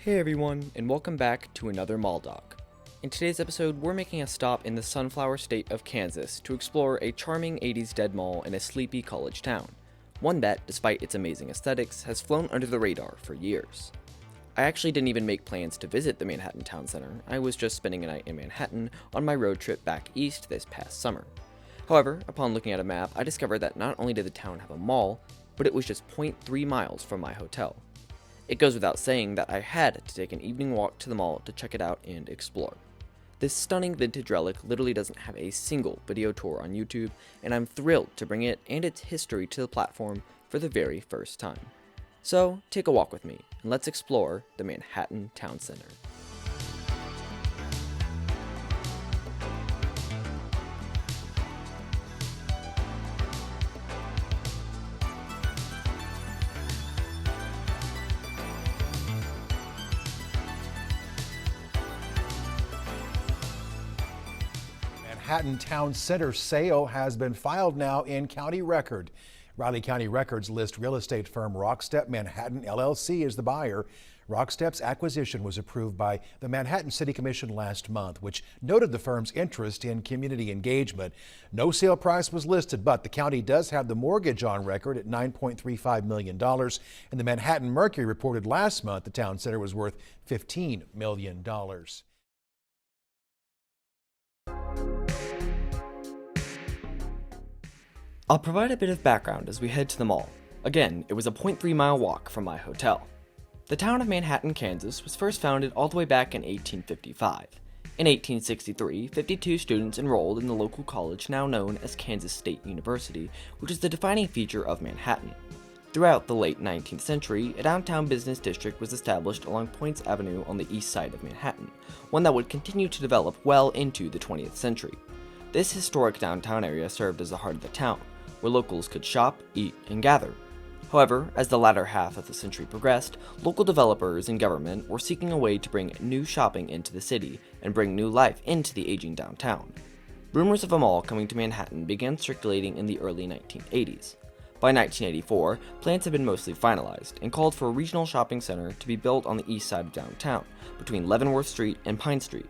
Hey everyone, and welcome back to another MallDoc. In today's episode, we're making a stop in the sunflower state of Kansas to explore a charming 80s dead mall in a sleepy college town, one that, despite its amazing aesthetics, has flown under the radar for years. I actually didn't even make plans to visit the Manhattan Town Center. I was just spending a night in Manhattan on my road trip back east this past summer. However, upon looking at a map, I discovered that not only did the town have a mall, but it was just 0.3 miles from my hotel. It goes without saying that I had to take an evening walk to the mall to check it out and explore. This stunning vintage relic literally doesn't have a single video tour on YouTube, and I'm thrilled to bring it and its history to the platform for the very first time. So, take a walk with me, and let's explore the Manhattan Town Center. Manhattan Town Center sale has been filed now in County Record. Riley County Records list real estate firm Rockstep Manhattan LLC as the buyer. Rockstep's acquisition was approved by the Manhattan City Commission last month, which noted the firm's interest in community engagement. No sale price was listed, but the county does have the mortgage on record at $9.35 million. And the Manhattan Mercury reported last month the town center was worth $15 million. I'll provide a bit of background as we head to the mall. Again, it was a 0.3-mile walk from my hotel. The town of Manhattan, Kansas was first founded all the way back in 1855. In 1863, 52 students enrolled in the local college now known as Kansas State University, which is the defining feature of Manhattan. Throughout the late 19th century, a downtown business district was established along Poyntz Avenue on the east side of Manhattan, one that would continue to develop well into the 20th century. This historic downtown area served as the heart of the town, where locals could shop, eat, and gather. However, as the latter half of the century progressed, local developers and government were seeking a way to bring new shopping into the city and bring new life into the aging downtown. Rumors of a mall coming to Manhattan began circulating in the early 1980s. By 1984, plans had been mostly finalized and called for a regional shopping center to be built on the east side of downtown, between Leavenworth Street and Pine Street.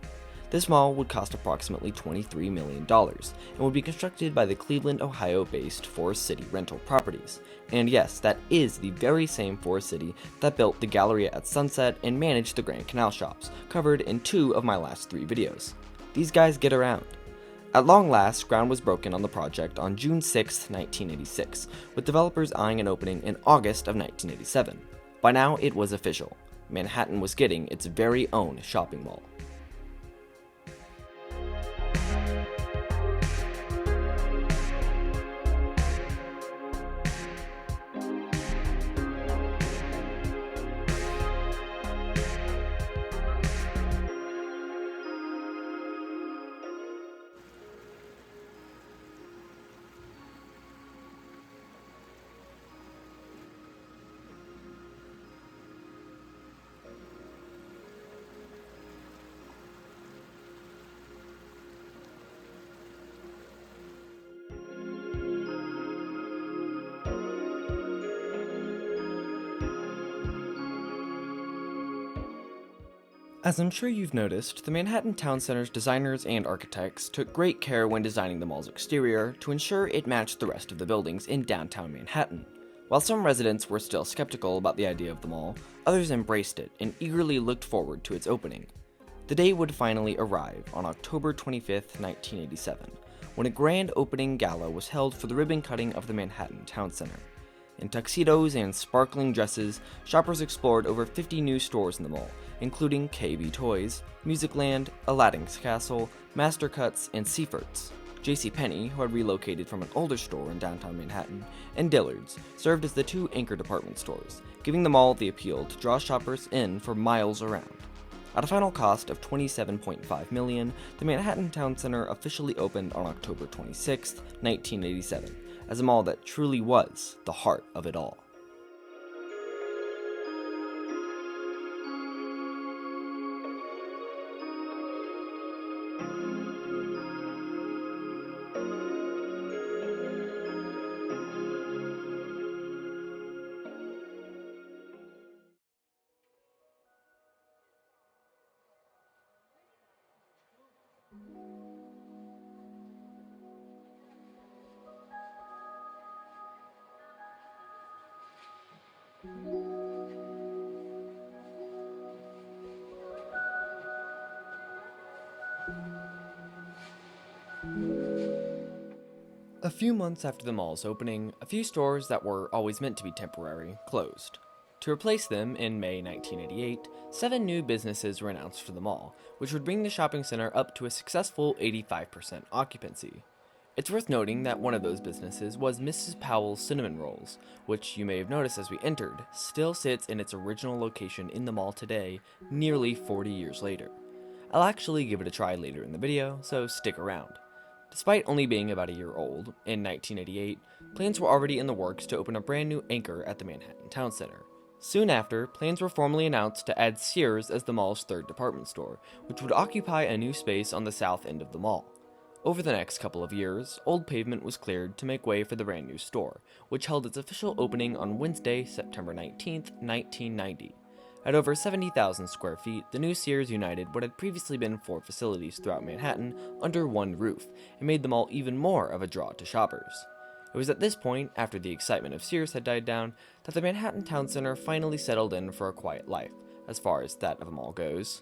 This mall would cost approximately $23 million and would be constructed by the Cleveland, Ohio-based Forest City Rental Properties. And yes, that is the very same Forest City that built the Galleria at Sunset and managed the Grand Canal shops, covered in 2 of my last 3 videos. These guys get around. At long last, ground was broken on the project on June 6, 1986, with developers eyeing an opening in August of 1987. By now, it was official. Manhattan was getting its very own shopping mall. As I'm sure you've noticed, the Manhattan Town Center's designers and architects took great care when designing the mall's exterior to ensure it matched the rest of the buildings in downtown Manhattan. While some residents were still skeptical about the idea of the mall, others embraced it and eagerly looked forward to its opening. The day would finally arrive on October 25, 1987, when a grand opening gala was held for the ribbon cutting of the Manhattan Town Center. In tuxedos and sparkling dresses, shoppers explored over 50 new stores in the mall, including KB Toys, Musicland, Aladdin's Castle, Master Cuts, and Seifert's. JCPenney, who had relocated from an older store in downtown Manhattan, and Dillard's served as the 2 anchor department stores, giving the mall the appeal to draw shoppers in for miles around. At a final cost of $27.5 million, the Manhattan Town Center officially opened on October 26, 1987, as a mall that truly was the heart of it all. A few months after the mall's opening, a few stores that were always meant to be temporary closed. To replace them, in May 1988, 7 new businesses were announced for the mall, which would bring the shopping center up to a successful 85% occupancy. It's worth noting that one of those businesses was Mrs. Powell's Cinnamon Rolls, which you may have noticed as we entered, still sits in its original location in the mall today, nearly 40 years later. I'll actually give it a try later in the video, so stick around. Despite only being about a year old, in 1988, plans were already in the works to open a brand new anchor at the Manhattan Town Center. Soon after, plans were formally announced to add Sears as the mall's third department store, which would occupy a new space on the south end of the mall. Over the next couple of years, old pavement was cleared to make way for the brand new store, which held its official opening on Wednesday, September 19, 1990. At over 70,000 square feet, the new Sears united what had previously been 4 facilities throughout Manhattan under one roof, and made the mall even more of a draw to shoppers. It was at this point, after the excitement of Sears had died down, that the Manhattan Town Center finally settled in for a quiet life, as far as that of a mall goes.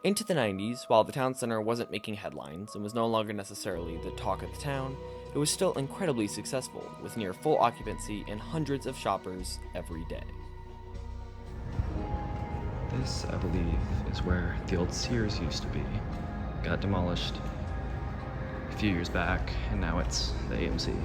Into the 90s, while the town center wasn't making headlines and was no longer necessarily the talk of the town, it was still incredibly successful, with near full occupancy and hundreds of shoppers every day. This, I believe, is where the old Sears used to be. Got demolished a few years back, and now it's the AMC.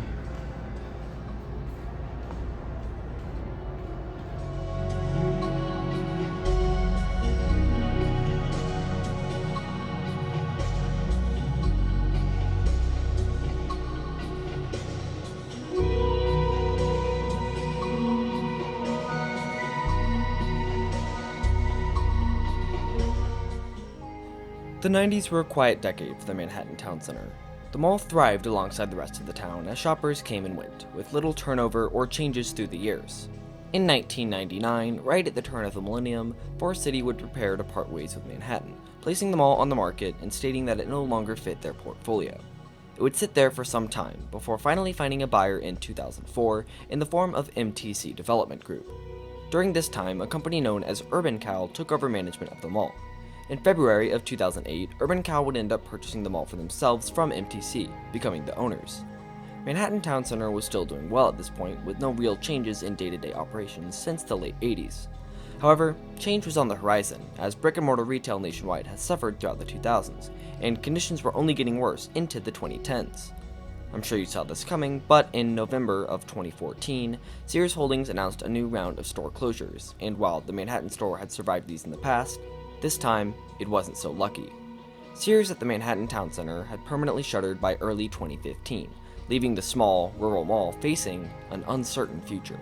The 90s were a quiet decade for the Manhattan Town Center. The mall thrived alongside the rest of the town as shoppers came and went, with little turnover or changes through the years. In 1999, right at the turn of the millennium, Forest City would prepare to part ways with Manhattan, placing the mall on the market and stating that it no longer fit their portfolio. It would sit there for some time, before finally finding a buyer in 2004 in the form of MTC Development Group. During this time, a company known as Urban Cow took over management of the mall. In February of 2008, Urban Cow would end up purchasing the mall for themselves from MTC, becoming the owners. Manhattan Town Center was still doing well at this point, with no real changes in day-to-day operations since the late 80s. However, change was on the horizon, as brick-and-mortar retail nationwide has suffered throughout the 2000s, and conditions were only getting worse into the 2010s. I'm sure you saw this coming, but in November of 2014, Sears Holdings announced a new round of store closures, and while the Manhattan store had survived these in the past, this time, it wasn't so lucky. Sears at the Manhattan Town Center had permanently shuttered by early 2015, leaving the small, rural mall facing an uncertain future.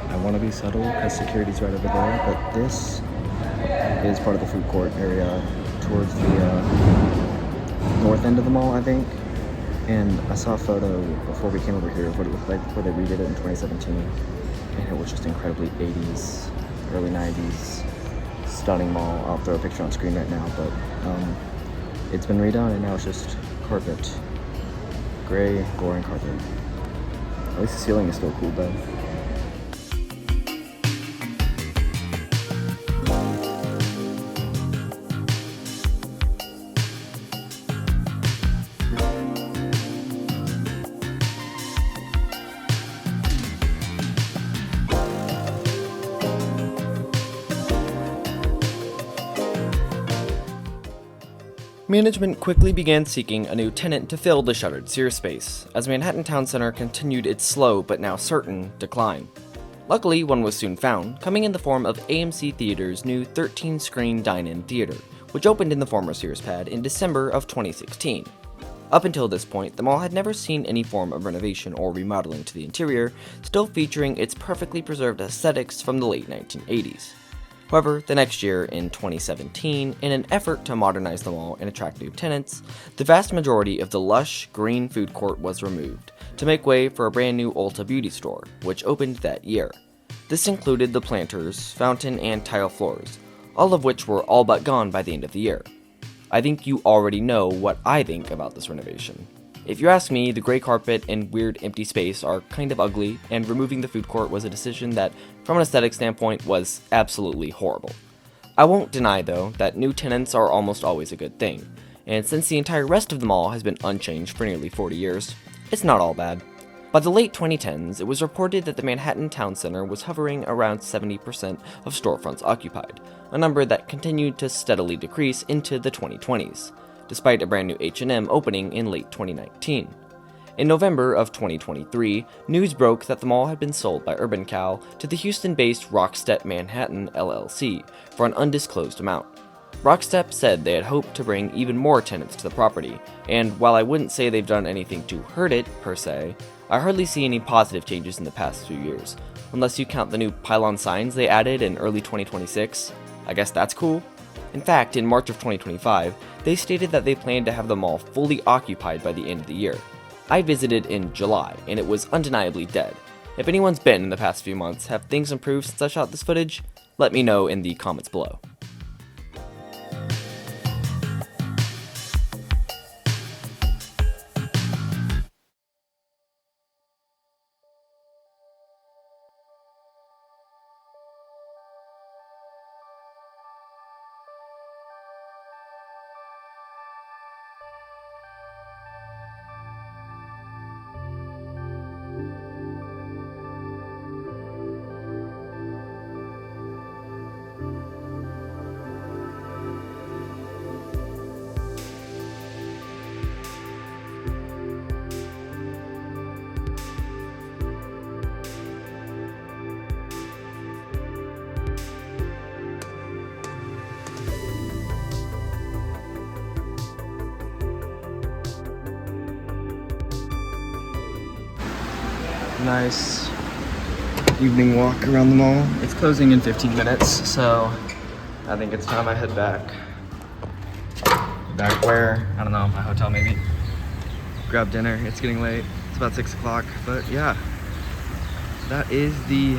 I want to be subtle because security's right over there, but this is part of the food court area towards the north end of the mall, I think. And I saw a photo before we came over here of what it looked like before they redid it in 2017. And it was just incredibly 80s, early 90s, stunning mall. I'll throw a picture on screen right now, but it's been redone and now it's just carpet. Gray, boring carpet. At least the ceiling is still cool though. Management quickly began seeking a new tenant to fill the shuttered Sears space, as Manhattan Town Center continued its slow but now certain decline. Luckily, one was soon found, coming in the form of AMC Theater's new 13-screen dine-in theater, which opened in the former Sears pad in December of 2016. Up until this point, the mall had never seen any form of renovation or remodeling to the interior, still featuring its perfectly preserved aesthetics from the late 1980s. However, the next year, in 2017, in an effort to modernize the mall and attract new tenants, the vast majority of the lush, green food court was removed, to make way for a brand new Ulta beauty store, which opened that year. This included the planters, fountain, and tile floors, all of which were all but gone by the end of the year. I think you already know what I think about this renovation. If you ask me, the gray carpet and weird empty space are kind of ugly, and removing the food court was a decision that, from an aesthetic standpoint, was absolutely horrible. I won't deny, though, that new tenants are almost always a good thing, and since the entire rest of the mall has been unchanged for nearly 40 years, it's not all bad. By the late 2010s, it was reported that the Manhattan Town Center was hovering around 70% of storefronts occupied, a number that continued to steadily decrease into the 2020s. Despite a brand new H&M opening in late 2019. In November of 2023, news broke that the mall had been sold by Urban Cow to the Houston-based Rockstep Manhattan LLC for an undisclosed amount. Rockstep said they had hoped to bring even more tenants to the property, and while I wouldn't say they've done anything to hurt it, per se, I hardly see any positive changes in the past few years, unless you count the new pylon signs they added in early 2026. I guess that's cool. In fact, in March of 2025, they stated that they planned to have the mall fully occupied by the end of the year. I visited in July, and it was undeniably dead. If anyone's been in the past few months, have things improved since I shot this footage? Let me know in the comments below. Nice evening walk around the mall. It's closing in 15 minutes, so I think it's time I head back. Back where? I don't know, my hotel maybe. Grab dinner, it's getting late. It's about 6 o'clock, but yeah. That is the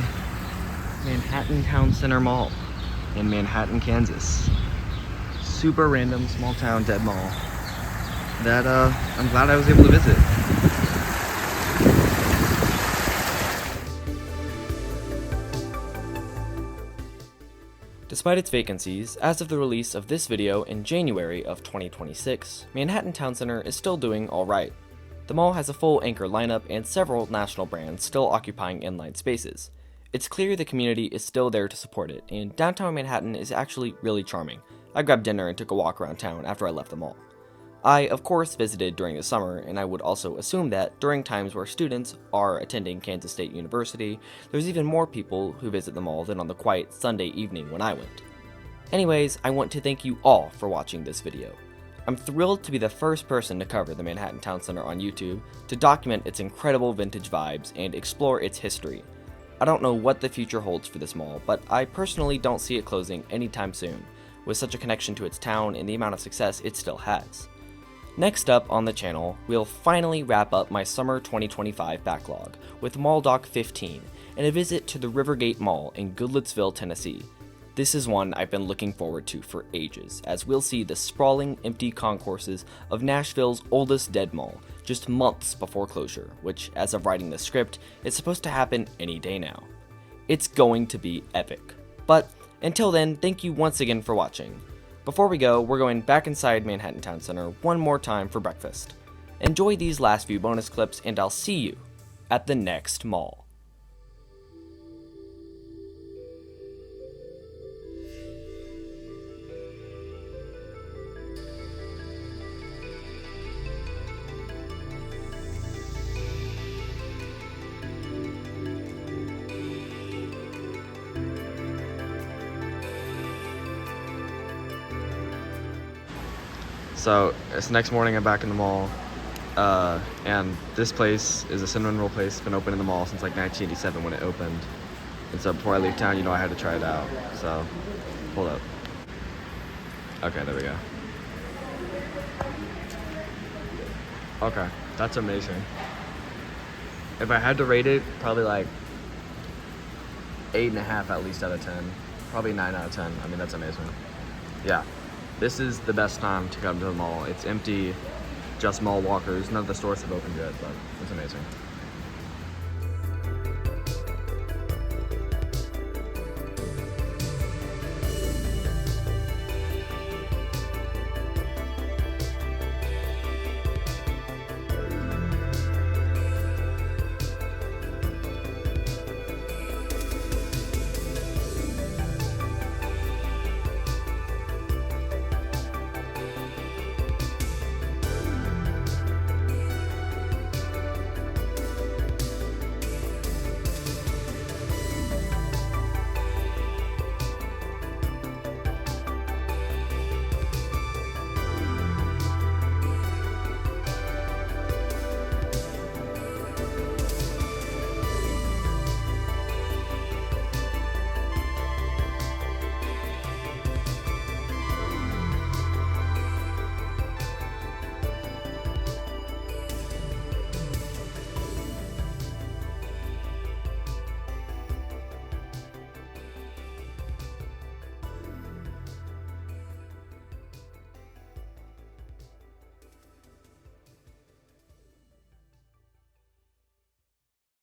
Manhattan Town Center Mall in Manhattan, Kansas. Super random, small town, dead mall that I'm glad I was able to visit. Despite its vacancies, as of the release of this video in January of 2026, Manhattan Town Center is still doing alright. The mall has a full anchor lineup and several national brands still occupying inline spaces. It's clear the community is still there to support it, and downtown Manhattan is actually really charming. I grabbed dinner and took a walk around town after I left the mall. I, of course, visited during the summer, and I would also assume that during times where students are attending Kansas State University, there's even more people who visit the mall than on the quiet Sunday evening when I went. Anyways, I want to thank you all for watching this video. I'm thrilled to be the first person to cover the Manhattan Town Center on YouTube, to document its incredible vintage vibes and explore its history. I don't know what the future holds for this mall, but I personally don't see it closing anytime soon, with such a connection to its town and the amount of success it still has. Next up on the channel, we'll finally wrap up my summer 2025 backlog with MallDoc 15 and a visit to the Rivergate Mall in Goodlettsville, Tennessee. This is one I've been looking forward to for ages, as we'll see the sprawling, empty concourses of Nashville's oldest dead mall just months before closure, which, as of writing the script, is supposed to happen any day now. It's going to be epic. But until then, thank you once again for watching. Before we go, we're going back inside Manhattan Town Center one more time for breakfast. Enjoy these last few bonus clips, and I'll see you at the next mall. So it's next morning, I'm back in the mall, and this place is a cinnamon roll place. It's been open in the mall since like 1987 when it opened. And so before I leave town, you know, I had to try it out. So, hold up. Okay, there we go. Okay, that's amazing. If I had to rate it, probably like 8.5 at least out of 10. Probably 9 out of 10. I mean, that's amazing. Yeah, this is the best time to come to the mall. It's empty, just mall walkers. None of the stores have opened yet, but it's amazing.